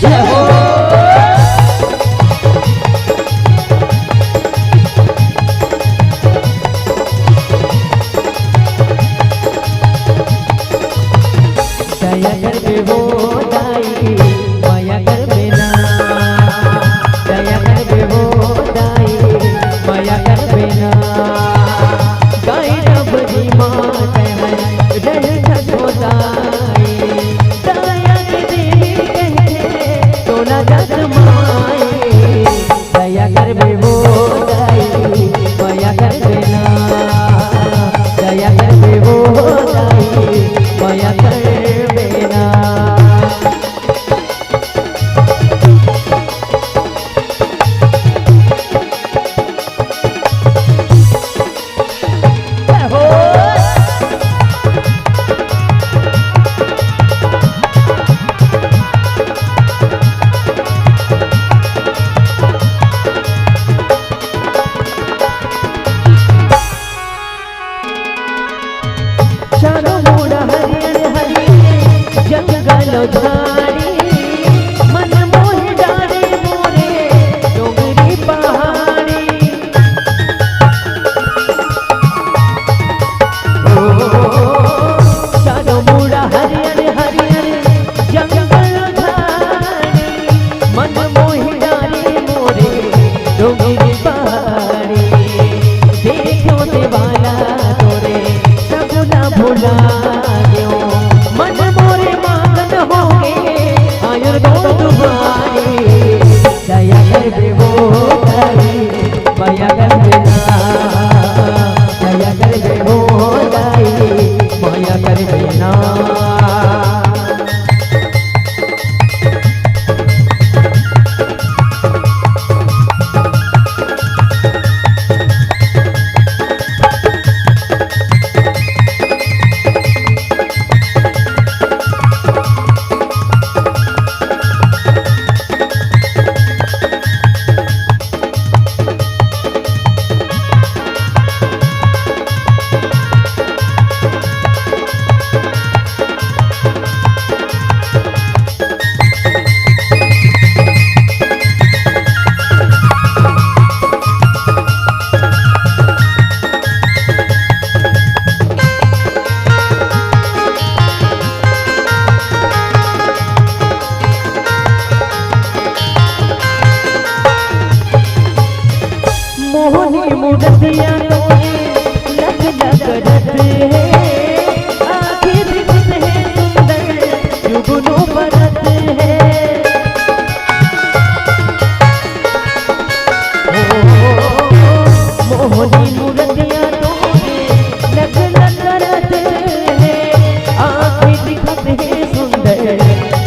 जय हो। दया कर बे हो दाई माया कर बेना, दया कर बे हो दाई माया कर बेना। गाय रब दी मात है रह ठठोदाई, दया के देवी कहते तो ना जत माए। दया कर बे हो दाई माया कर बेना, दया कर बे हो दाई माया कर बेना। चारों मोड़ा हरियर हरियर जंगल झाड़ी, मन मोह डारे मोरे डोंगरी पहाड़ी। चारों मोड़ा हरियर हरियर जंगल झाड़ी, मन मोह डारे मोरे डोंगरी पहाड़ी। देखो देवाला तोरे सगुना भुला दो, मन मोरे मांगन होगे आयुर दो तुम्हारी। दया कर बे हो दाई माया कर बेना, दया कर बे हो दाई माया कर बेना। मोहनी मूर्तियां तोरे लग लग रत है, आँखें दिखत है सुंदर जुगनू परत है। मोहनी मूर्तियां तोरे लग लग रत है, आँखें दिखत है सुंदर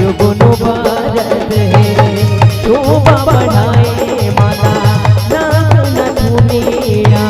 जुगनू परत है। शोभा बढ़ाए माता दुनिया